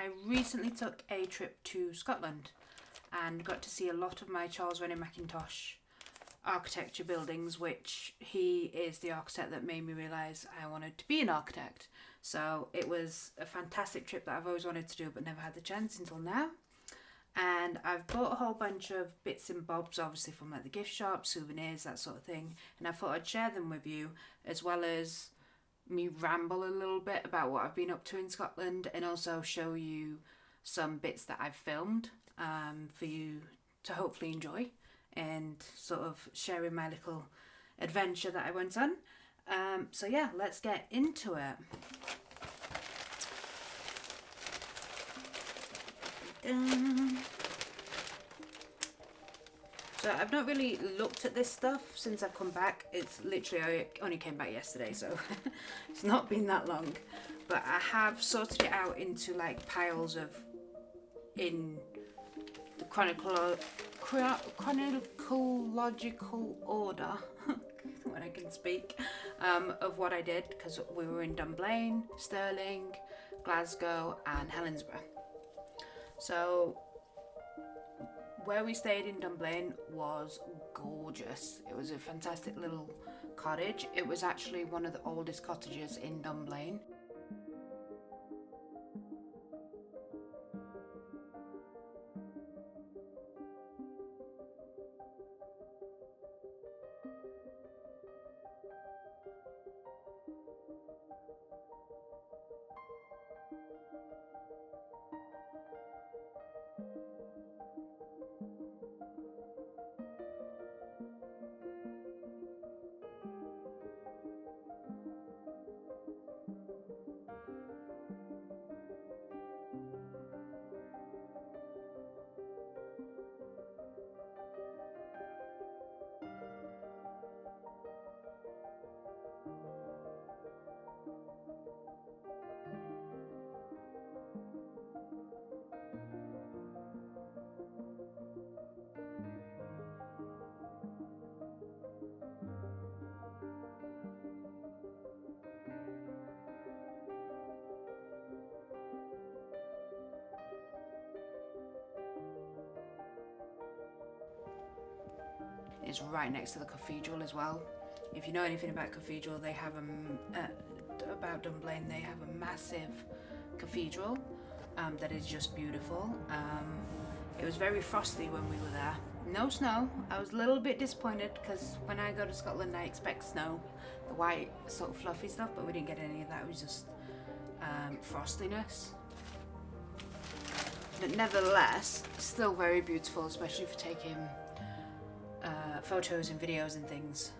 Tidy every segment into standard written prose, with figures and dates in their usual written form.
I recently took a trip to Scotland and got to see a lot of my Charles Rennie Mackintosh architecture buildings, which he is the architect that made me realise I wanted to be an architect. So it was a fantastic trip that I've always wanted to do but never had the chance until now. And I've bought a whole bunch of bits and bobs, obviously from like the gift shop, souvenirs, that sort of thing, and I thought I'd share them with you, as well as me ramble a little bit about what I've been up to in Scotland, and also show you some bits that I've filmed for you to hopefully enjoy, and sort of sharing my little adventure that I went on. So yeah, let's get into it. So I've not really looked at this stuff since I've come back. It's literally, I only came back yesterday, so it's not been that long. But I have sorted it out into like piles of, in the chronological order, when I can speak, of what I did, because we were in Dunblane, Stirling, Glasgow and Helensburgh. So where we stayed in Dunblane was gorgeous. It was a fantastic little cottage. It was actually one of the oldest cottages in Dunblane. It's right next to the cathedral as well. If you know anything about cathedral, they have about Dunblane, they have a massive cathedral that is just beautiful. It was very frosty when we were there. No snow. I was a little bit disappointed because when I go to Scotland I expect snow, the white sort of fluffy stuff, but we didn't get any of that. It was just frostiness. But nevertheless, still very beautiful, especially for taking photos and videos and things.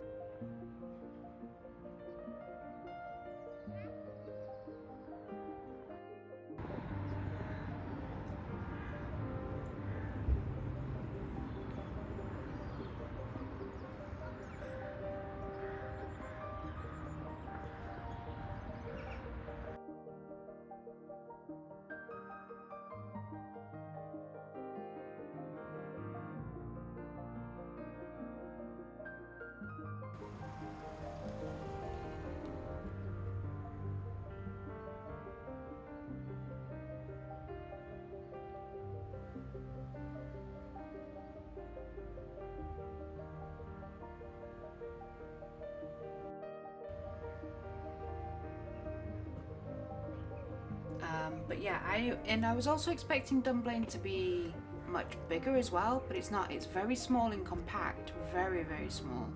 But yeah, I was also expecting Dunblane to be much bigger as well, but it's not. It's very small and compact, very, very small.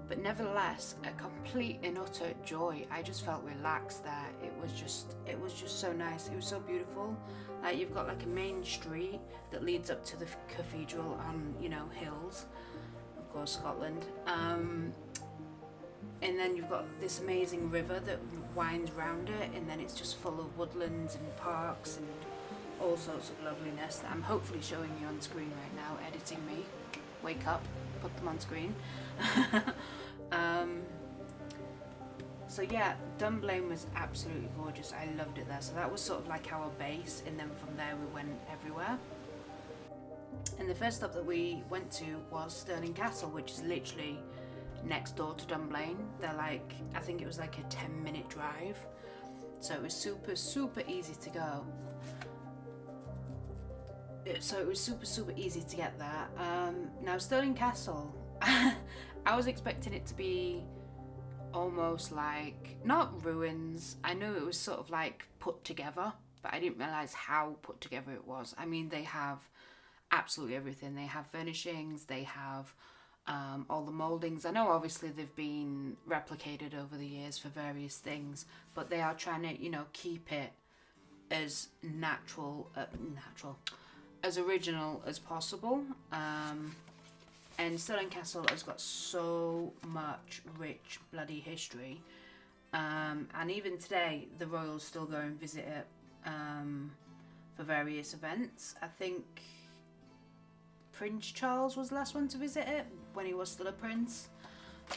But nevertheless, a complete and utter joy. I just felt relaxed there. It was just so nice. It was so beautiful. You've got like a main street that leads up to the cathedral on, you know, hills, of course, Scotland. And then you've got this amazing river that winds round it, and then it's just full of woodlands and parks and all sorts of loveliness that I'm hopefully showing you on screen right now, editing me. Wake up, put them on screen. So yeah, Dunblane was absolutely gorgeous. I loved it there. So that was sort of like our base, and then from there we went everywhere. And the first stop that we went to was Stirling Castle, which is literally next door to Dunblane. They're like, I think it was like a 10-minute drive. So it was super easy to go. So it was super easy to get there. Now Stirling Castle, I was expecting it to be almost like, not ruins, I knew it was sort of like put together, but I didn't realise how put together it was. I mean, they have absolutely everything. They have furnishings, they have all the mouldings. I know obviously they've been replicated over the years for various things, but they are trying to, you know, keep it as natural, as original as possible. And Stirling Castle has got so much rich bloody history. And even today, the royals still go and visit it for various events. I think Prince Charles was the last one to visit it when he was still a prince.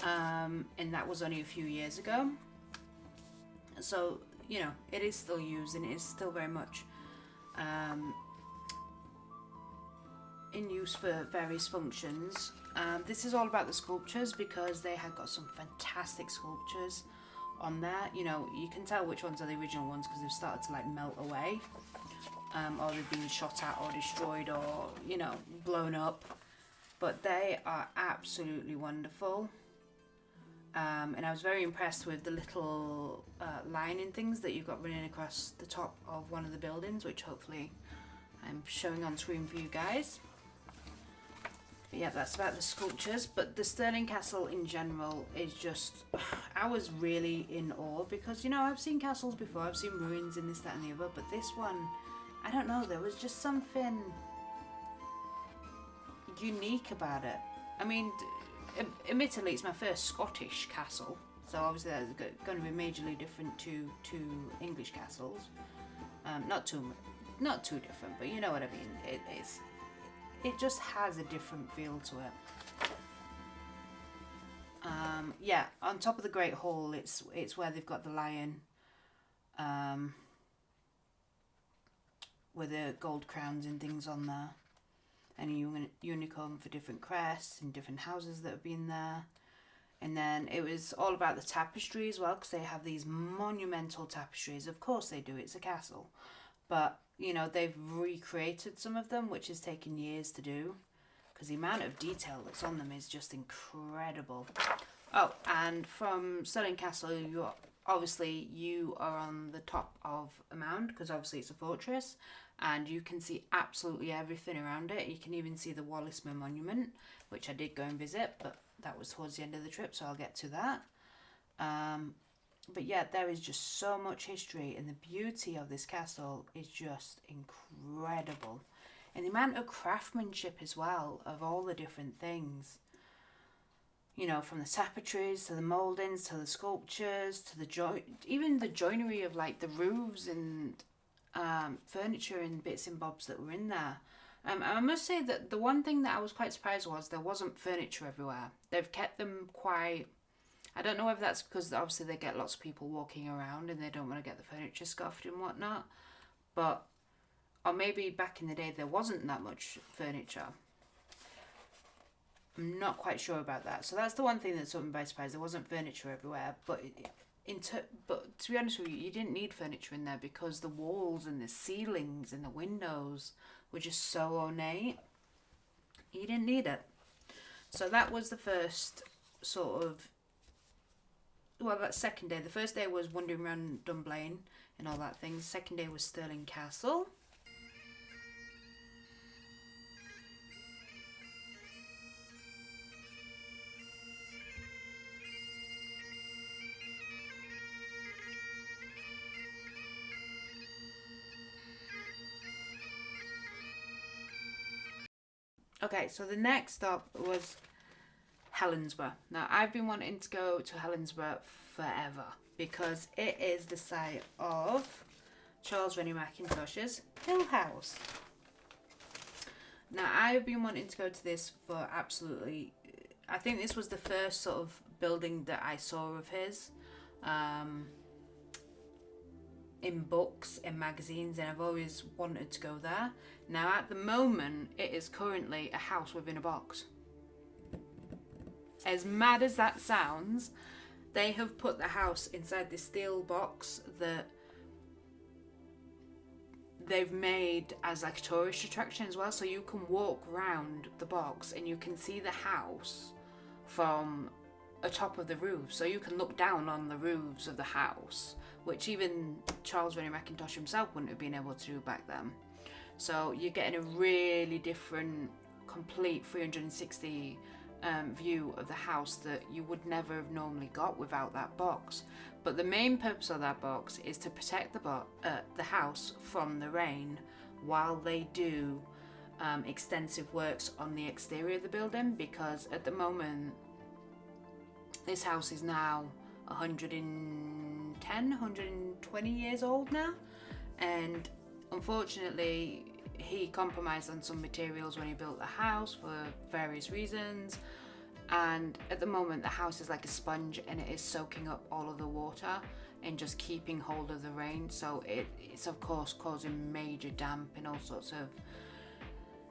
And that was only a few years ago. So, you know, it is still used and it is still very much in use for various functions. This is all about the sculptures because they have got some fantastic sculptures on there. You know, you can tell which ones are the original ones because they've started to like melt away, or they've been shot at or destroyed or, you know, blown up. But they are absolutely wonderful. And I was very impressed with the little lining things that you've got running across the top of one of the buildings, which hopefully I'm showing on screen for you guys. But yeah, that's about the sculptures. But the Stirling Castle in general is just, I was really in awe because, you know, I've seen castles before, I've seen ruins and this, that and the other, but this one, I don't know, there was just something unique about it. I mean, admittedly, it's my first Scottish castle, so obviously that's going to be majorly different to English castles. Not too different, but you know what I mean. It just has a different feel to it. Yeah, on top of the Great Hall, it's where they've got the lion, with the gold crowns and things on there, and a unicorn for different crests and different houses that have been there. And then it was all about the tapestry as well, because they have these monumental tapestries. Of course they do, it's a castle. But, you know, they've recreated some of them, which has taken years to do, because the amount of detail that's on them is just incredible. Oh, and from Stirling Castle, you are on the top of a mound, because obviously it's a fortress, and you can see absolutely everything around it. You can even see the Walismer Monument, which I did go and visit, but that was towards the end of the trip, so I'll get to that. But yeah, there is just so much history, and the beauty of this castle is just incredible. And the amount of craftsmanship as well, of all the different things. You know, from the tapestries, to the mouldings, to the sculptures, to the even the joinery of like the roofs and furniture and bits and bobs that were in there. I must say that the one thing that I was quite surprised was there wasn't furniture everywhere. They've kept them quite... I don't know whether that's because obviously they get lots of people walking around and they don't want to get the furniture scuffed and whatnot. But, or maybe back in the day there wasn't that much furniture. I'm not quite sure about that. So that's the one thing that took me by surprise. There wasn't furniture everywhere. But but to be honest with you, you didn't need furniture in there because the walls and the ceilings and the windows were just so ornate. You didn't need it. So that was the first sort of... Well, that second day. The first day was wandering around Dunblane and all that thing. The second day was Stirling Castle. Okay, so the next stop was Helensburgh. Now, I've been wanting to go to Helensburgh forever because it is the site of Charles Rennie Mackintosh's Hill House. Now, I've been wanting to go to this for absolutely... I think this was the first sort of building that I saw of his in books, in magazines, and I've always wanted to go there. Now, at the moment, it is currently a house within a box. As mad as that sounds, they have put the house inside this steel box that they've made as like a tourist attraction as well, so you can walk around the box and you can see the house from atop of the roof, so you can look down on the roofs of the house, which even Charles Rennie Mackintosh himself wouldn't have been able to do back then. So you're getting a really different, complete 360 view of the house that you would never have normally got without that box. But the main purpose of that box is to protect the house from the rain while they do extensive works on the exterior of the building, because at the moment this house is now 120 years old now, and unfortunately he compromised on some materials when he built the house for various reasons, and at the moment the house is like a sponge and it is soaking up all of the water and just keeping hold of the rain, so it's of course causing major damp and all sorts of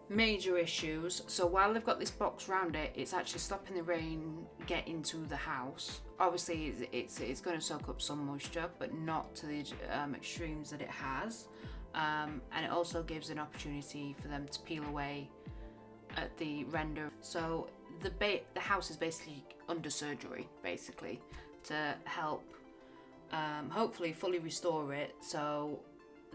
major issues. So while they've got this box around it, it's actually stopping the rain get into the house. Obviously it's going to soak up some moisture, but not to the extremes that it has, and it also gives an opportunity for them to peel away at the render. So the house is basically under surgery, basically, to help hopefully fully restore it. So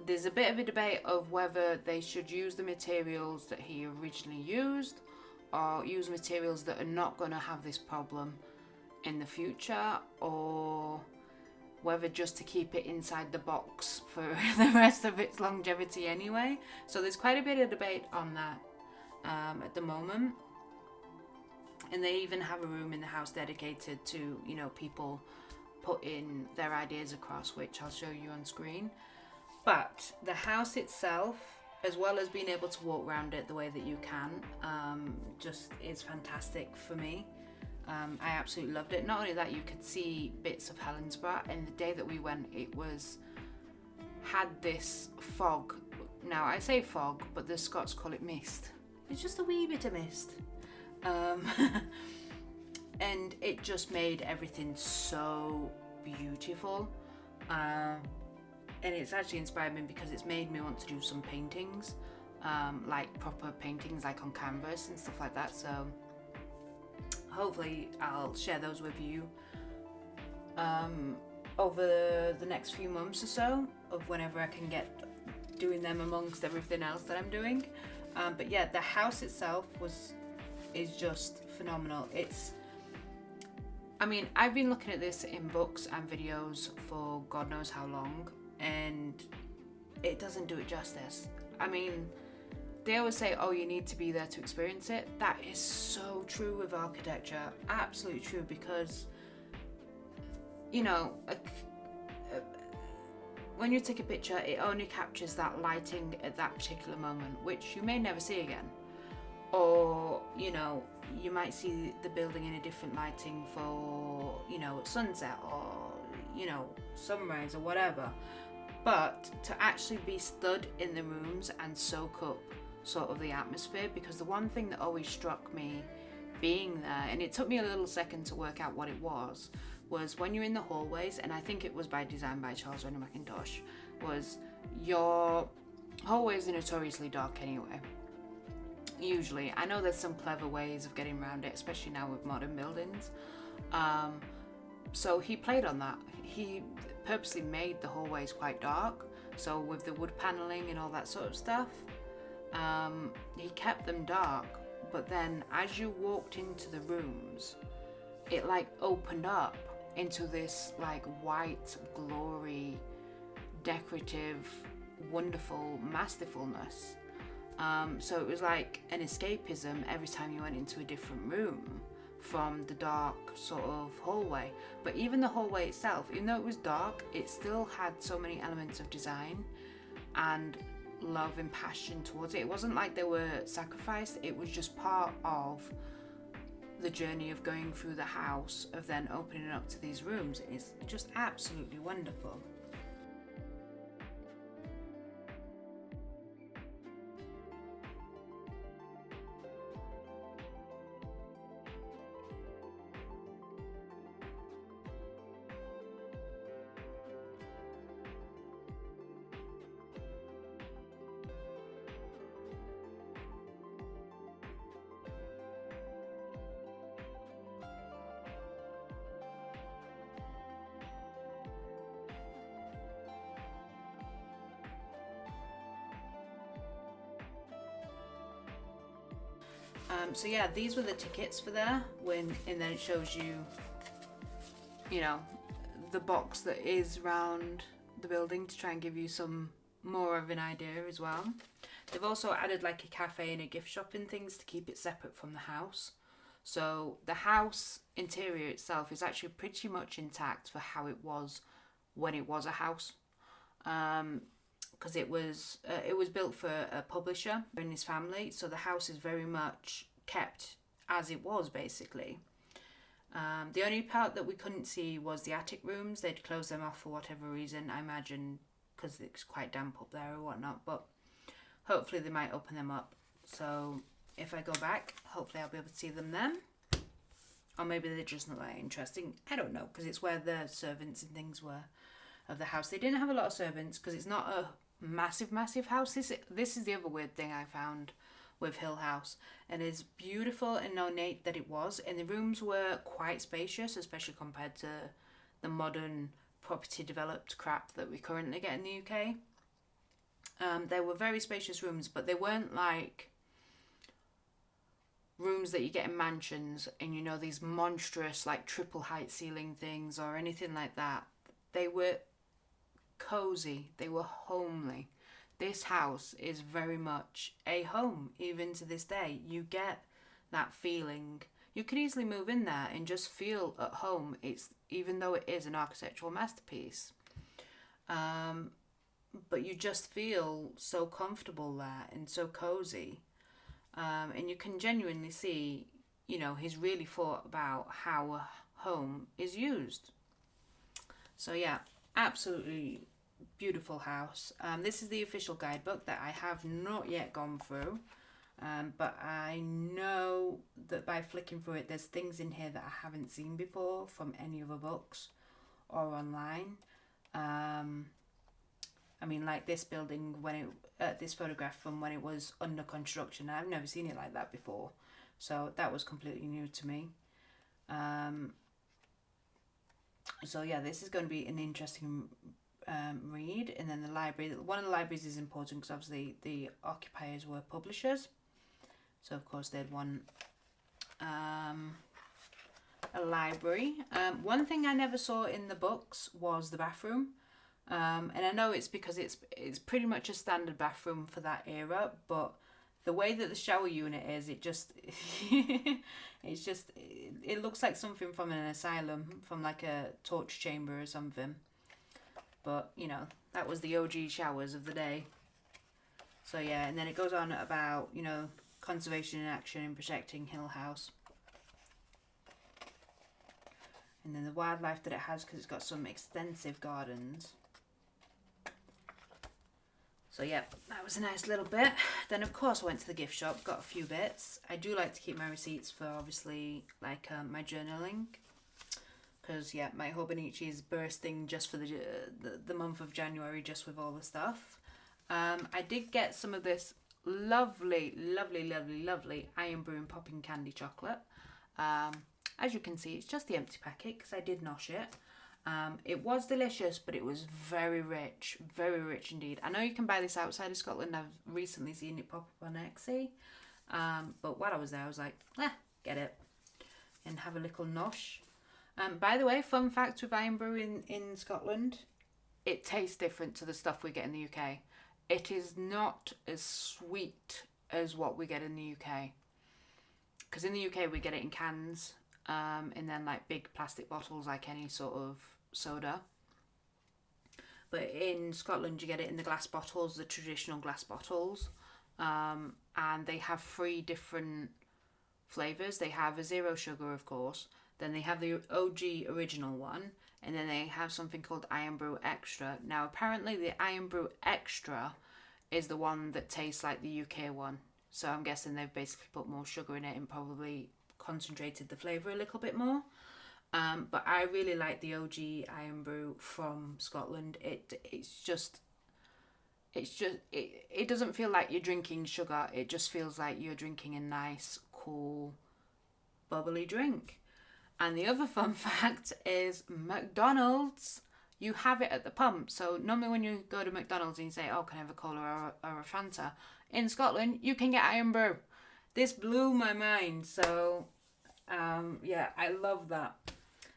there's a bit of a debate of whether they should use the materials that he originally used or use materials that are not going to have this problem in the future, or whether just to keep it inside the box for the rest of its longevity anyway. So there's quite a bit of debate on that at the moment. And they even have a room in the house dedicated to, you know, people putting their ideas across, which I'll show you on screen. But the house itself, as well as being able to walk around it the way that you can, just is fantastic for me. I absolutely loved it. Not only that, you could see bits of Helensburgh, and the day that we went, it had this fog. Now I say fog, but the Scots call it mist. It's just a wee bit of mist. And it just made everything so beautiful. And it's actually inspired me because it's made me want to do some paintings, like proper paintings, like on canvas and stuff like that. So hopefully I'll share those with you over the next few months or so, of whenever I can get doing them amongst everything else that I'm doing. But yeah, the house itself is just phenomenal. I mean, I've been looking at this in books and videos for God knows how long, and it doesn't do it justice. I mean, they always say, oh, you need to be there to experience it. That is so true with architecture, absolutely true, because, you know, when you take a picture, it only captures that lighting at that particular moment, which you may never see again. Or, you know, you might see the building in a different lighting for, you know, sunset or, you know, sunrise or whatever. But to actually be stood in the rooms and soak up sort of the atmosphere, because the one thing that always struck me being there, and it took me a little second to work out what it was when you're in the hallways, and I think it was by design by Charles Rennie Mackintosh, was your hallways are notoriously dark anyway. Usually, I know there's some clever ways of getting around it, especially now with modern buildings. So he played on that. He purposely made the hallways quite dark. So with the wood paneling and all that sort of stuff, he kept them dark. But then as you walked into the rooms, it like opened up into this like white, glory, decorative, wonderful masterfulness. So it was like an escapism every time you went into a different room from the dark sort of hallway. But even the hallway itself, even though it was dark, it still had so many elements of design and love and passion towards it. It wasn't like they were sacrificed, it was just part of the journey of going through the house, of then opening up to these rooms. It's just absolutely wonderful. So yeah, these were the tickets for there, and then it shows you, you know, the box that is round the building to try and give you some more of an idea as well. They've also added like a cafe and a gift shop and things to keep it separate from the house. So the house interior itself is actually pretty much intact for how it was when it was a house. Because it was built for a publisher and his family, so the house is very much kept as it was basically. The only part that we couldn't see was the attic rooms. They'd closed them off for whatever reason, I imagine because it's quite damp up there or whatnot, but hopefully they might open them up. So if I go back, hopefully I'll be able to see them then. Or maybe they're just not that interesting. I don't know, because it's where the servants and things were of the house. They didn't have a lot of servants because it's not a massive house. This is the other weird thing I found with Hill House, and as beautiful and ornate that it was, and the rooms were quite spacious, especially compared to the modern property developed crap that we currently get in the UK. They were very spacious rooms, but they weren't like rooms that you get in mansions and, you know, these monstrous like triple height ceiling things or anything like that. They were cozy, they were homely. This house is very much a home. Even to this day, you get that feeling. You could easily move in there and just feel at home. It's, even though it is an architectural masterpiece, but you just feel so comfortable there and so cozy. And you can genuinely see, you know, he's really thought about how a home is used. So yeah, absolutely beautiful house. This is the official guidebook that I have not yet gone through, but I know that by flicking through it, there's things in here that I haven't seen before from any other books or online. I mean, like this building, this photograph from when it was under construction. I've never seen it like that before, so that was completely new to me. So yeah, this is going to be an interesting read. And then the library, one of the libraries is important because obviously the occupiers were publishers, so of course they'd want a library. One thing I never saw in the books was the bathroom. And I know it's because it's pretty much a standard bathroom for that era, but the way that the shower unit is, it just it looks like something from an asylum, from like a torture chamber or something. But you know, that was the OG showers of the day. So yeah, and then it goes on about, you know, conservation in action and protecting Hill House. And then the wildlife that it has, because it's got some extensive gardens. So yeah, that was a nice little bit. Then of course I went to the gift shop, got a few bits. I do like to keep my receipts for obviously like my journaling, because yeah, my Hobonichi is bursting just for the month of January, just with all the stuff. I did get some of this lovely Iron Brew and Popping Candy chocolate. As you can see, it's just the empty packet because I did nosh it. It was delicious, but it was very rich indeed. I know you can buy this outside of Scotland. I've recently seen it pop up on Etsy. But while I was there, I was like, get it and have a little nosh. By the way, fun fact with Iron Brew in Scotland, it tastes different to the stuff we get in the UK. It is not as sweet as what we get in the UK. Because in the UK, we get it in cans, and then like big plastic bottles, like any sort of soda. But in Scotland, you get it in the glass bottles, the traditional glass bottles. And they have 3 different flavours. They have a 0 sugar, of course. Then they have the OG original one. And then they have something called Iron Brew Extra. Now, apparently the Iron Brew Extra is the one that tastes like the UK one. So I'm guessing they've basically put more sugar in it and probably concentrated the flavour a little bit more. But I really like the OG Iron Brew from Scotland. It doesn't feel like you're drinking sugar. It just feels like you're drinking a nice, cool, bubbly drink. And the other fun fact is McDonald's, you have it at the pump. So normally when you go to McDonald's and you say, oh, can I have a cola or a Fanta? In Scotland, you can get Iron Brew. this blew my mind. So yeah, I love that.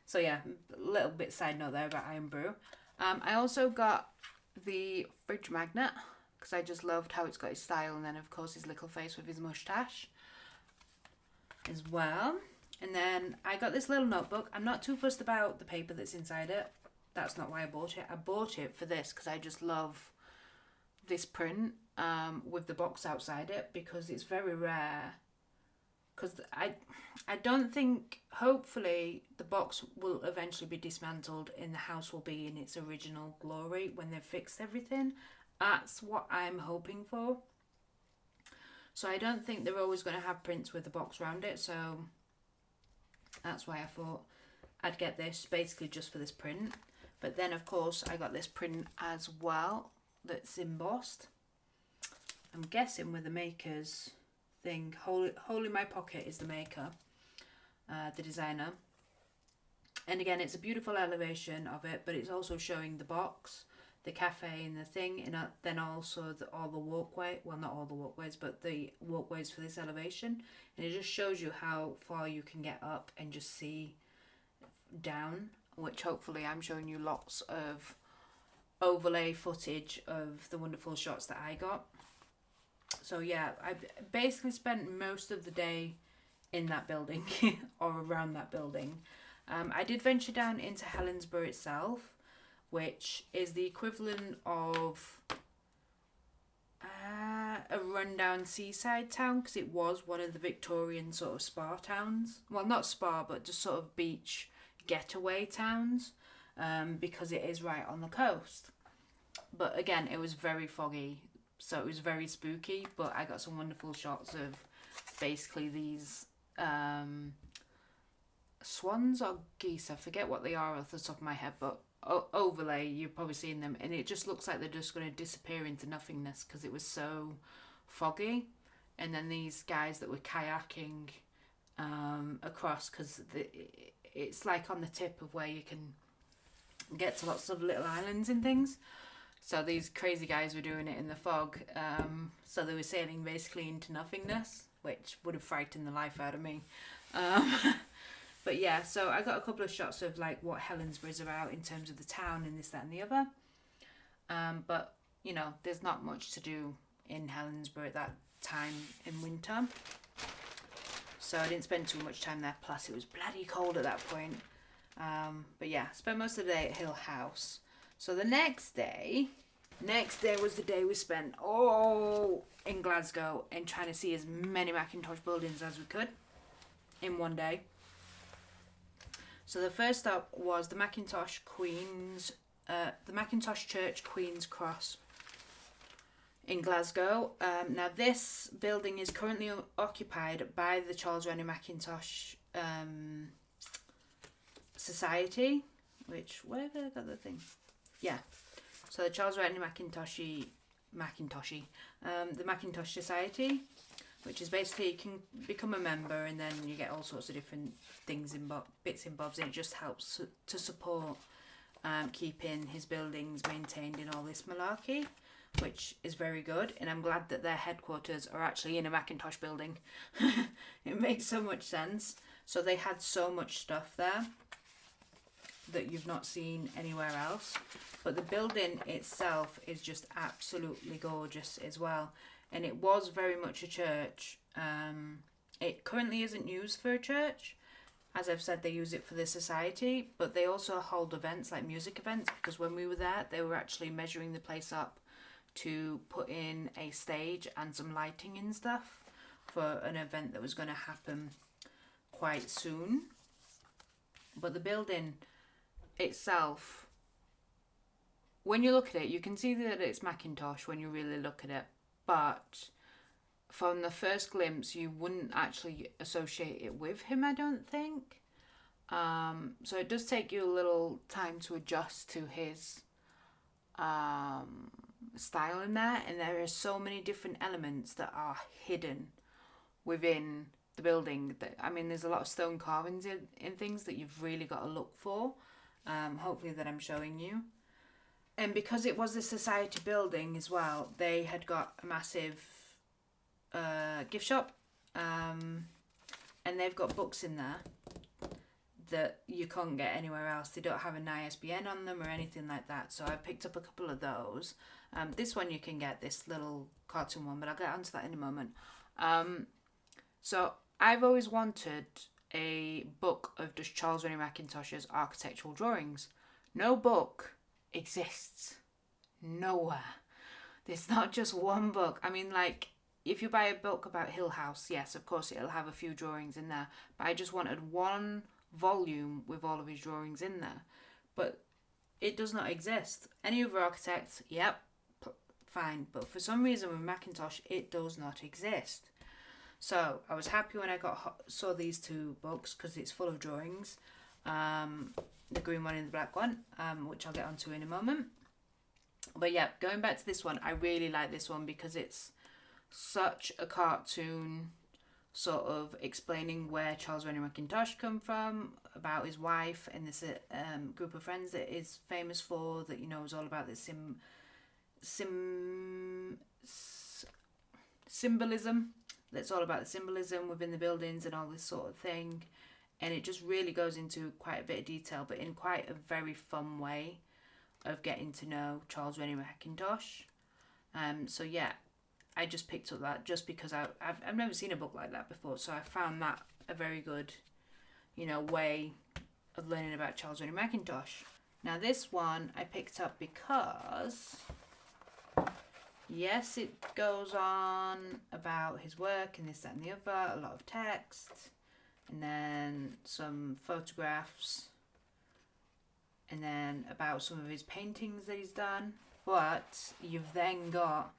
So yeah, a little bit side note there about Iron Brew. I also got the fridge magnet because I just loved how it's got his style, and then of course his little face with his moustache as well. And then I got this little notebook. I'm not too fussed about the paper that's inside it. That's not why I bought it. I bought it for this because I just love this print with the box outside it, because it's very rare. Because I don't think, hopefully the box will eventually be dismantled and the house will be in its original glory when they've fixed everything. That's what I'm hoping for. So I don't think they're always going to have prints with the box around it. So that's why I thought I'd get this basically just for this print. But then of course I got this print as well that's embossed. I'm guessing with the maker's thing. Hole in My Pocket is the maker, the designer. And again, it's a beautiful elevation of it, but it's also showing the box, the cafe and the thing, and then also all the walkway, well not all the walkways, but the walkways for this elevation. And it just shows you how far you can get up and just see down, which hopefully I'm showing you lots of overlay footage of the wonderful shots that I got. So yeah, I basically spent most of the day in that building or around that building. I did venture down into Helensburgh itself, which is the equivalent of a rundown seaside town, because it was one of the Victorian sort of spa towns. Well, not spa, but just sort of beach getaway towns, because it is right on the coast. But again, it was very foggy, so it was very spooky, but I got some wonderful shots of basically these swans or geese, I forget what they are off the top of my head, but overlay, you've probably seen them, and it just looks like they're just going to disappear into nothingness because it was so foggy. And then these guys that were kayaking across, because it's like on the tip of where you can get to lots of little islands and things. So these crazy guys were doing it in the fog, so they were sailing basically into nothingness, which would have frightened the life out of me. But yeah, so I got a couple of shots of like what Helensburgh is about in terms of the town and this, that and the other. But, you know, there's not much to do in Helensburgh at that time in winter. So I didn't spend too much time there, plus it was bloody cold at that point. But yeah, spent most of the day at Hill House. So the next day was the day we spent in Glasgow and trying to see as many Mackintosh buildings as we could in one day. So the first stop was the Mackintosh Church Queen's Cross in Glasgow. Now this building is currently occupied by the Charles Rennie Mackintosh Society, which, where have I got the thing? Yeah, so the Charles Rennie Mackintosh, the Mackintosh Society, which is basically you can become a member and then you get all sorts of different things in bits and bobs, and it just helps to support keeping his buildings maintained in all this malarkey, which is very good. And I'm glad that their headquarters are actually in a Mackintosh building. It makes so much sense. So they had so much stuff there that you've not seen anywhere else, but the building itself is just absolutely gorgeous as well. And it was very much a church. It currently isn't used for a church. As I've said, they use it for the society, but they also hold events like music events, because when we were there, they were actually measuring the place up to put in a stage and some lighting and stuff for an event that was going to happen quite soon. But the building itself, when you look at it, you can see that it's Mackintosh when you really look at it, but from the first glimpse you wouldn't actually associate it with him, I don't think. So it does take you a little time to adjust to his style in there, and there are so many different elements that are hidden within the building. That, I mean, there's a lot of stone carvings in things that you've really got to look for. Hopefully that I'm showing you. And because it was a society building as well, they had got a massive gift shop and they've got books in there that you can't get anywhere else. They don't have an ISBN on them or anything like that. So I picked up a couple of those. This one you can get, this little cartoon one, but I'll get onto that in a moment. So I've always wanted a book of just Charles Rennie Mackintosh's architectural drawings. No book exists nowhere. There's not just one book. I mean, like, if you buy a book about Hill House, yes, of course it'll have a few drawings in there, but I just wanted one volume with all of his drawings in there. But it does not exist. Any other architect, yep, fine, but for some reason with Mackintosh it does not exist. So I was happy when I saw these two books because it's full of drawings, the green one and the black one, which I'll get onto in a moment. But yeah, going back to this one, I really like this one because it's such a cartoon, sort of explaining where Charles Rennie Mackintosh come from, about his wife and this group of friends that is famous for, that, you know, is all about this symbolism. That's all about the symbolism within the buildings and all this sort of thing. And it just really goes into quite a bit of detail, but in quite a very fun way of getting to know Charles Rennie Mackintosh. So yeah, I just picked up that just because I've never seen a book like that before, so I found that a very good, you know, way of learning about Charles Rennie Mackintosh. Now this one I picked up because, yes, it goes on about his work and this, that and the other, a lot of text, and then some photographs, and then about some of his paintings that he's done. But you've then got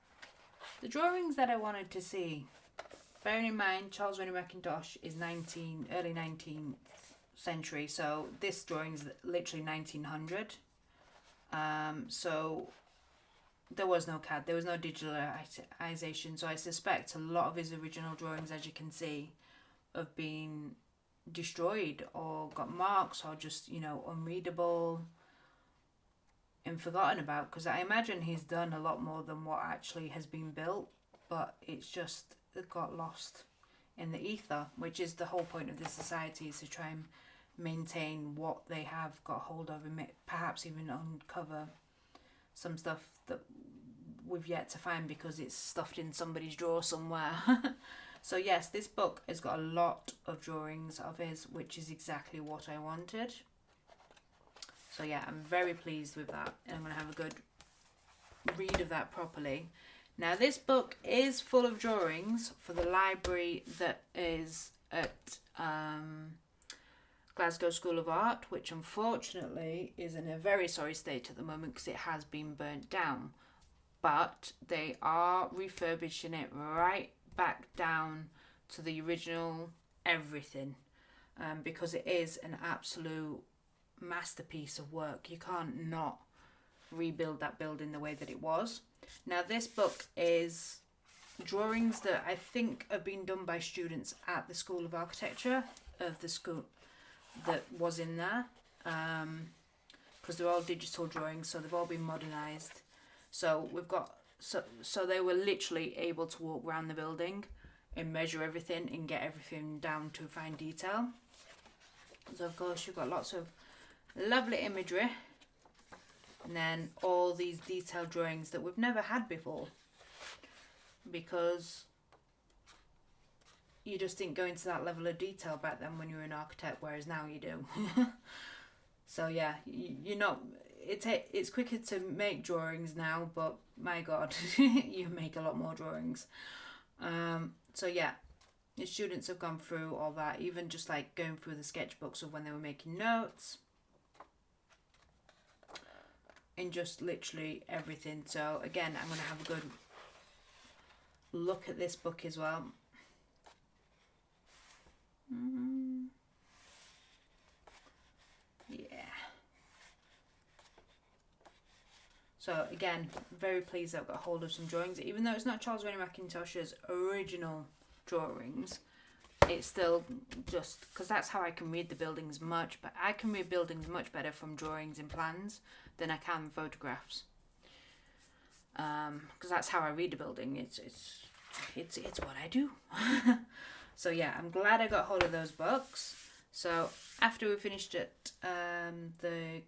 the drawings that I wanted to see. Bearing in mind, Charles Rennie Mackintosh is early 19th century, so this drawing is literally 1900. So there was no CAD, there was no digitalization, so I suspect a lot of his original drawings, as you can see, have been destroyed or got marks or just, you know, unreadable and forgotten about, because I imagine he's done a lot more than what actually has been built, but it's just got lost in the ether, which is the whole point of this society, is to try and maintain what they have got hold of and perhaps even uncover some stuff that we've yet to find because it's stuffed in somebody's drawer somewhere. So yes, this book has got a lot of drawings of his, which is exactly what I wanted. So yeah, I'm very pleased with that, and I'm going to have a good read of that properly. Now this book is full of drawings for the library that is at Glasgow School of Art, which unfortunately is in a very sorry state at the moment because it has been burnt down. But they are refurbishing it right back down to the original everything, because it is an absolute masterpiece of work. You can't not rebuild that building the way that it was. Now this book is drawings that I think have been done by students at the School of Architecture of the school that was in there, because they're all digital drawings, so they've all been modernized. So we've got so they were literally able to walk around the building and measure everything and get everything down to fine detail. So of course you've got lots of lovely imagery, and then all these detailed drawings that we've never had before, because you just didn't go into that level of detail back then when you were an architect, whereas now you do. So yeah, you're not, it's quicker to make drawings now, but my god, you make a lot more drawings. So yeah, the students have gone through all that, even just like going through the sketchbooks of when they were making notes and just literally everything. So again, I'm going to have a good look at this book as well. Yeah. So again, very pleased that I've got hold of some drawings. Even though it's not Charles Rennie Mackintosh's original drawings, it's still just because that's how I can read the buildings but I can read buildings much better from drawings and plans than I can photographs. Because that's how I read a building. It's what I do. So yeah, I'm glad I got hold of those books. So after we finished at the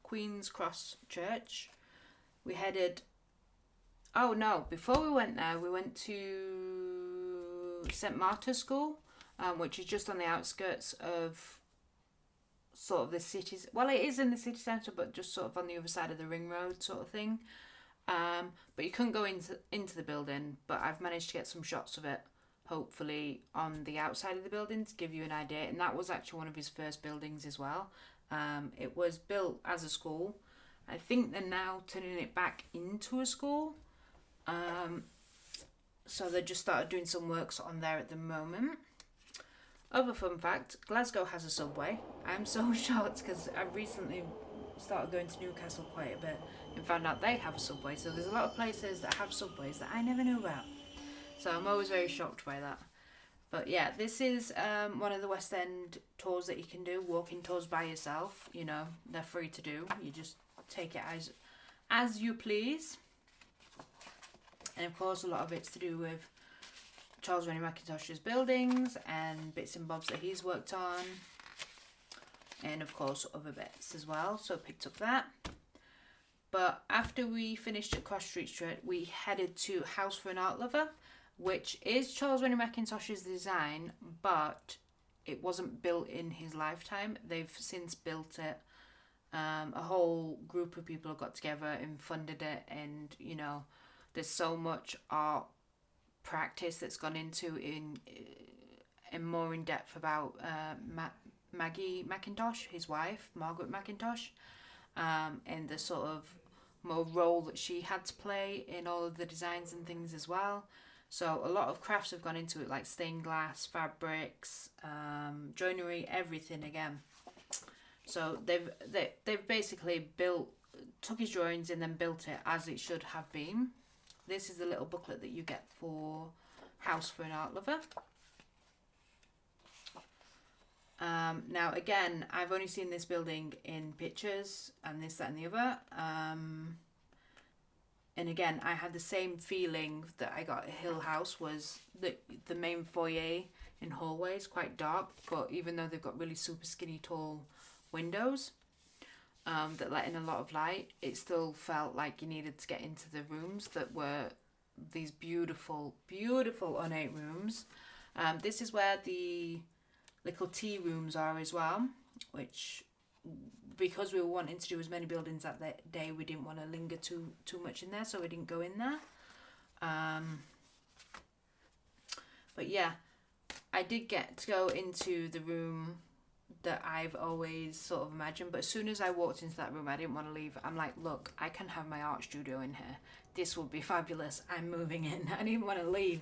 Queen's Cross Church, we headed... Oh no, before we went there, we went to St Martha's School, which is just on the outskirts of sort of the cities. Well, it is in the city centre, but just sort of on the other side of the ring road sort of thing. But you couldn't go into the building, but I've managed to get some shots of it, hopefully on the outside of the building to give you an idea. And that was actually one of his first buildings as well. It was built as a school. I think they're now turning it back into a school. So they just started doing some works on there at the moment. Other fun fact, Glasgow has a subway. I'm so shocked because I recently started going to Newcastle quite a bit and found out they have a subway. So there's a lot of places that have subways that I never knew about. So I'm always very shocked by that. But yeah, this is one of the West End tours that you can do, walking tours by yourself. You know, they're free to do. You just take it as you please. And of course, a lot of it's to do with Charles Rennie Mackintosh's buildings and bits and bobs that he's worked on. And of course, other bits as well. So I picked up that. But after we finished at Cross Street Church, we headed to House for an Art Lover, which is Charles Rennie Mackintosh's design, but it wasn't built in his lifetime. They've since built it. A whole group of people got together and funded it, and you know, there's so much art practice that's gone into in more in depth about Maggie Mackintosh, his wife, Margaret Mackintosh, and the sort of more role that she had to play in all of the designs and things as well. So a lot of crafts have gone into it, like stained glass, fabrics, joinery, everything again. So they've basically took his drawings and then built it as it should have been. This is the little booklet that you get for House for an Art Lover. Now again, I've only seen this building in pictures and this, that and the other. And again, I had the same feeling that I got at Hill House, was that the main foyer and hallway is quite dark, but even though they've got really super skinny tall windows that let in a lot of light, it still felt like you needed to get into the rooms that were these beautiful, beautiful ornate rooms. This is where the little tea rooms are as well, which, because we were wanting to do as many buildings that day, we didn't want to linger too much in there, so we didn't go in there. But yeah, I did get to go into the room that I've always sort of imagined, but as soon as I walked into that room, I didn't want to leave. I'm like, look, I can have my art studio in here. This will be fabulous. I'm moving in. I didn't want to leave.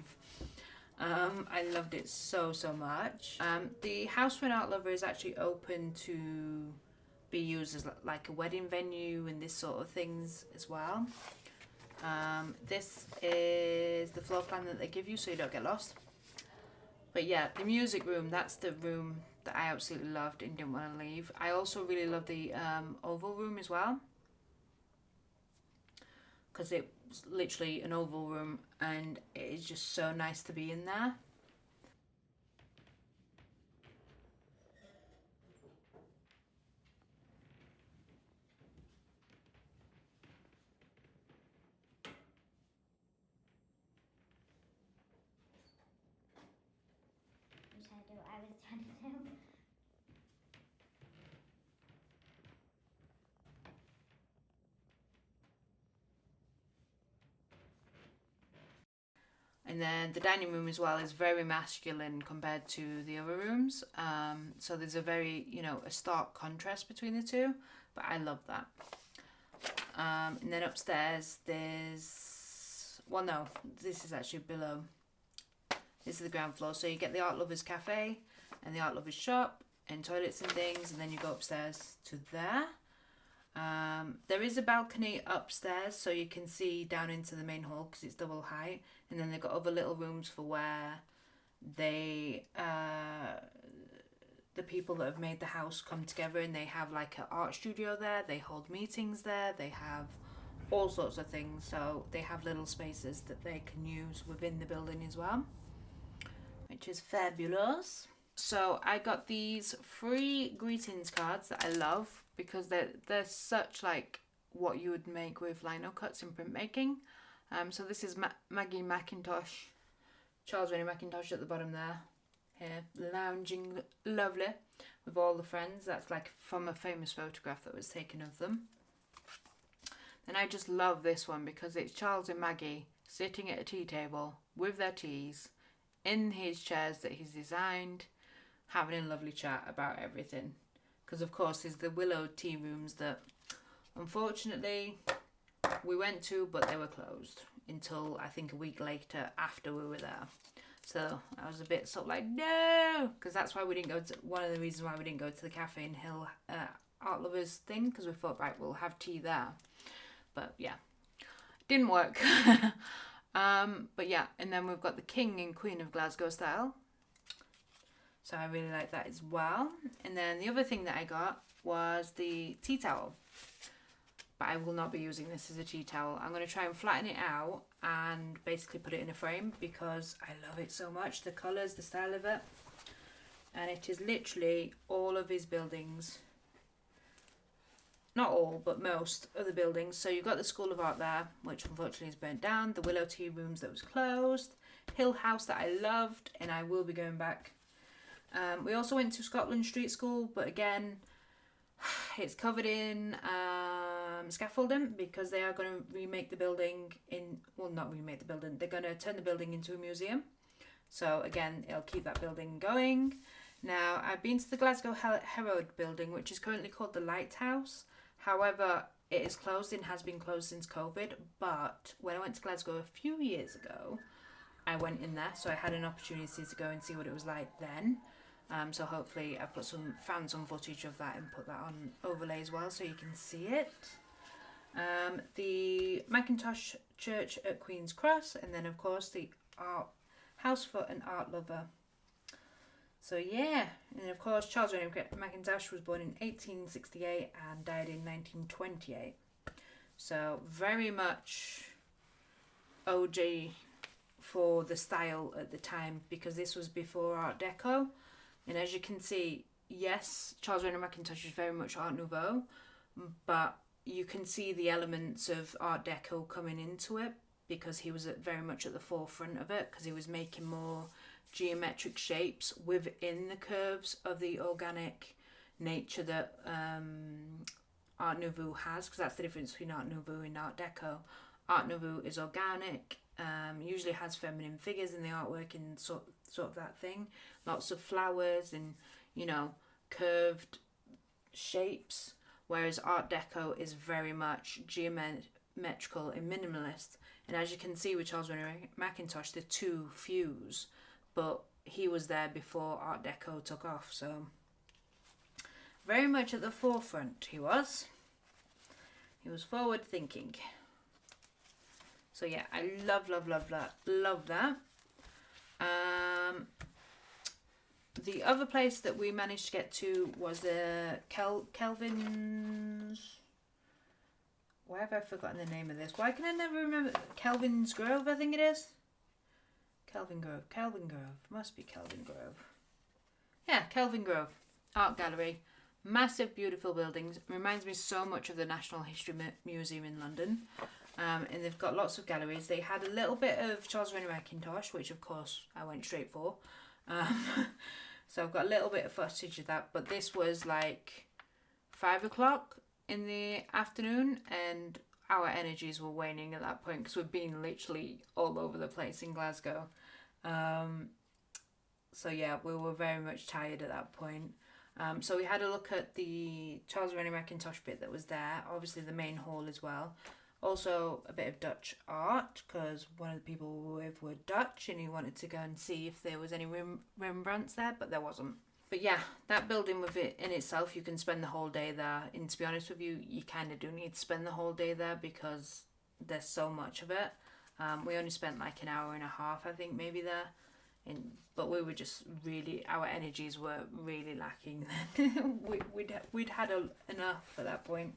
I loved it so much. The House for an Art Lover is actually open to be used as like a wedding venue and this sort of things as well. This is the floor plan that they give you so you don't get lost. But yeah, the music room, that's the room that I absolutely loved and didn't want to leave. I also really love the oval room as well, because it's literally an oval room and it is just so nice to be in there. I was trying to do. And then the dining room as well is very masculine compared to the other rooms. So there's a very, a stark contrast between the two, but I love that. And then upstairs there's, well no, this is actually below. This is the ground floor. So you get the Art Lovers Cafe and the Art Lovers Shop and toilets and things, and then you go upstairs to there. There is a balcony upstairs so you can see down into the main hall because it's double height, and then they've got other little rooms for where they the people that have made the house come together, and they have like an art studio there, they hold meetings there, they have all sorts of things, so they have little spaces that they can use within the building as well. which is fabulous. So I got these free greetings cards that I love because they're such like what you would make with lino cuts in printmaking. So this is Maggie Mackintosh, Charles Rennie Mackintosh at the bottom there, here lounging lovely with all the friends. That's like from a famous photograph that was taken of them. And I just love this one because it's Charles and Maggie sitting at a tea table with their teas in his chairs that he's designed, having a lovely chat about everything. Because of course there's the willow tea rooms that unfortunately we went to, but they were closed until I think a week later after we were there. So I was a bit sort of like, no, because that's why we didn't go to, one of the reasons why we didn't go to the Cafe in Hill Art Lovers thing, because we thought, right, we'll have tea there. But yeah, didn't work. But yeah, and then we've got the King and Queen of Glasgow style. So I really like that as well. And then the other thing that I got was the tea towel. But I will not be using this as a tea towel. I'm going to try and flatten it out and basically put it in a frame because I love it so much. The colours, the style of it. And it is literally all of his buildings. Not all, but most of the buildings. So you've got the School of Art there, which unfortunately is burnt down. The Willow Tea Rooms that was closed. Hill House that I loved and I will be going back. We also went to Scotland Street School, but again, it's covered in scaffolding because they are going to remake the building in, well, not remake the building, they're going to turn the building into a museum. So again, it'll keep that building going. Now, I've been to the Glasgow Herald building, which is currently called the Lighthouse. However, it is closed and has been closed since COVID. But when I went to Glasgow a few years ago, I went in there. So I had an opportunity to go and see what it was like then. So hopefully I've found some footage of that and put that on overlay as well so you can see it. The Mackintosh Church at Queen's Cross, and then of course the House for an Art Lover. So yeah, and of course Charles Rennie Mackintosh was born in 1868 and died in 1928. So very much OG for the style at the time because this was before Art Deco. And as you can see, yes, Charles Rennie Mackintosh is very much Art Nouveau, but you can see the elements of Art Deco coming into it because he was very much at the forefront of it because he was making more geometric shapes within the curves of the organic nature that Art Nouveau has, because that's the difference between Art Nouveau and Art Deco. Art Nouveau is organic, usually has feminine figures in the artwork and sort of that thing. Lots of flowers and, you know, curved shapes, whereas Art Deco is very much geometrical and minimalist. And as you can see with Charles Rennie Mackintosh, the two fuse, but he was there before Art Deco took off, so very much at the forefront he was. He was forward thinking. So yeah, I love that. Love that. The other place that we managed to get to was the Kelvin's. Why have I forgotten the name of this? Why can I never remember? Kelvin's Grove, I think it is. Kelvin Grove. Must be Kelvin Grove. Yeah, Kelvin Grove Art Gallery. Massive, beautiful buildings. Reminds me so much of the National History Museum in London. And they've got lots of galleries. They had a little bit of Charles Rennie Mackintosh, which of course I went straight for. So I've got a little bit of footage of that. But this was like 5 o'clock in the afternoon and our energies were waning at that point because we've been literally all over the place in Glasgow. So yeah, we were very much tired at that point. So we had a look at the Charles Rennie Mackintosh bit that was there, obviously the main hall as well. Also a bit of Dutch art because one of the people we were with were Dutch and he wanted to go and see if there was any Rembrandts there, but there wasn't. But yeah, that building with it in itself, you can spend the whole day there. And to be honest with you, you kind of do need to spend the whole day there because there's so much of it. We only spent like an hour and a half, I think, maybe there. But we were just really, our energies were really lacking. we'd had enough at that point.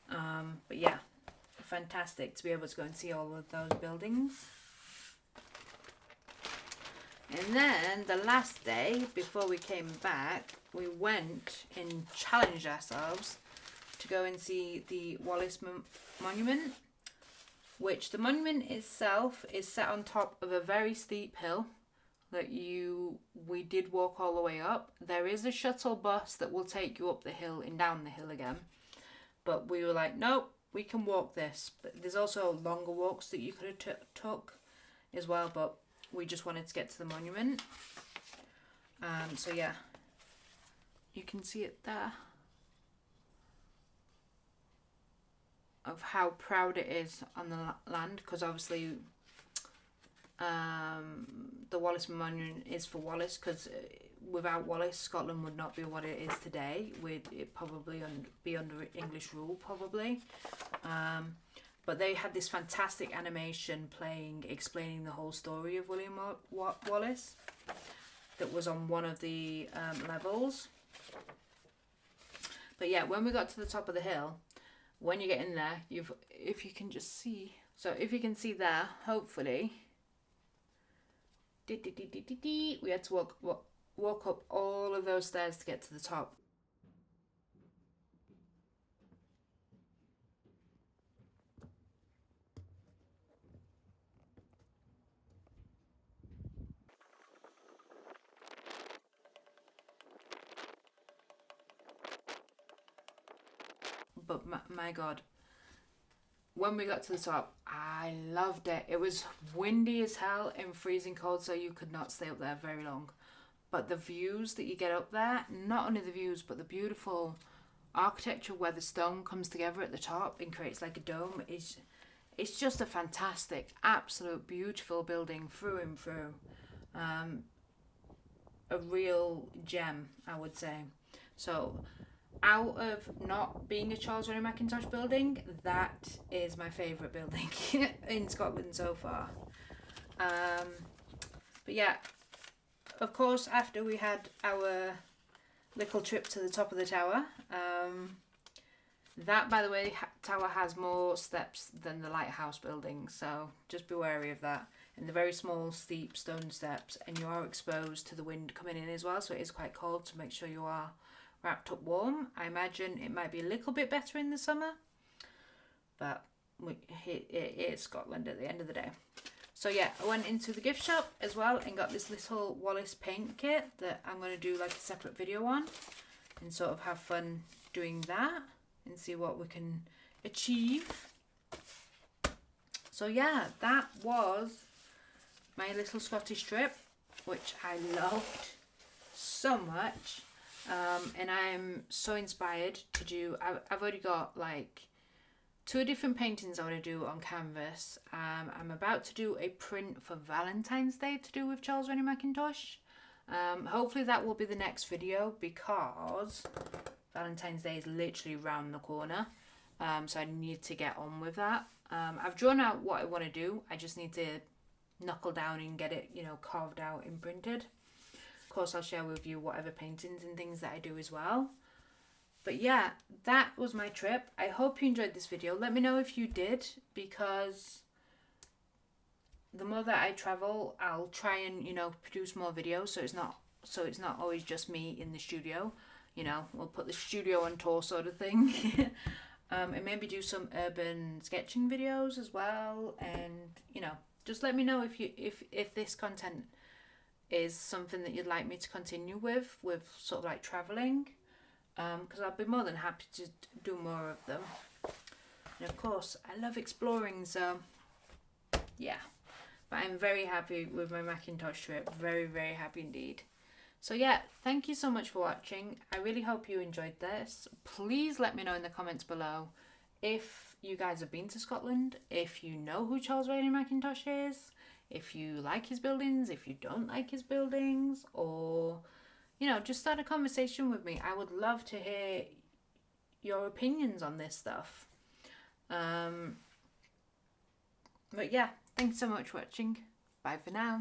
But yeah, fantastic to be able to go and see all of those buildings. And then the last day before we came back, we went and challenged ourselves to go and see the Wallace Monument, which the monument itself is set on top of a very steep hill that we did walk all the way up. There is a shuttle bus that will take you up the hill and down the hill again, but we were like, nope, we can walk this. But there's also longer walks that you could have took as well, but we just wanted to get to the monument. So yeah, you can see it there of how proud it is on the land, because obviously the Wallace Monument is for Wallace, because without Wallace, Scotland would not be what it is today. It probably be under English rule probably. But they had this fantastic animation explaining the whole story of William Wallace that was on one of the levels. But yeah, when we got to the top of the hill, when you get in there, if you can just see, so if you can see there, hopefully, we had to walk up all of those stairs to get to the top. But my God, when we got to the top, I loved it. It was windy as hell and freezing cold, so you could not stay up there very long. But the views that you get up there, not only the views, but the beautiful architecture where the stone comes together at the top and creates like a dome, it's just a fantastic, absolute beautiful building through and through. A real gem, I would say. So out of not being a Charles Rennie Mackintosh building, that is my favourite building in Scotland so far. But yeah, of course, after we had our little trip to the top of the tower, that, by the way, tower has more steps than the lighthouse building, so just be wary of that. And the very small, steep stone steps, and you are exposed to the wind coming in as well, so it is quite cold, to make sure you are wrapped up warm. I imagine it might be a little bit better in the summer, but it is Scotland at the end of the day. So yeah, I went into the gift shop as well and got this little Wallace paint kit that I'm going to do like a separate video on and sort of have fun doing that and see what we can achieve. So yeah, that was my little Scottish trip, which I loved so much. And I'm so inspired to do. I've already got like 2 different paintings I want to do on canvas. I'm about to do a print for Valentine's Day to do with Charles Rennie Mackintosh. Hopefully that will be the next video, because Valentine's Day is literally round the corner. So I need to get on with that. I've drawn out what I want to do. I just need to knuckle down and get it, carved out and printed. Of course, I'll share with you whatever paintings and things that I do as well. But yeah, that was my trip. I hope you enjoyed this video. Let me know if you did, because the more that I travel, I'll try and, produce more videos, so it's not always just me in the studio. We'll put the studio on tour sort of thing. And maybe do some urban sketching videos as well, and just let me know if this content is something that you'd like me to continue with sort of like traveling, because I'd be more than happy to do more of them. And of course, I love exploring, so yeah. But I'm very happy with my Mackintosh trip, very, very happy indeed. So yeah, thank you so much for watching. I really hope you enjoyed this. Please let me know in the comments below if you guys have been to Scotland, if you know who Charles Rennie Mackintosh is, if you like his buildings, if you don't like his buildings, or just start a conversation with me. I would love to hear your opinions on this stuff. But yeah, thanks so much for watching. Bye for now.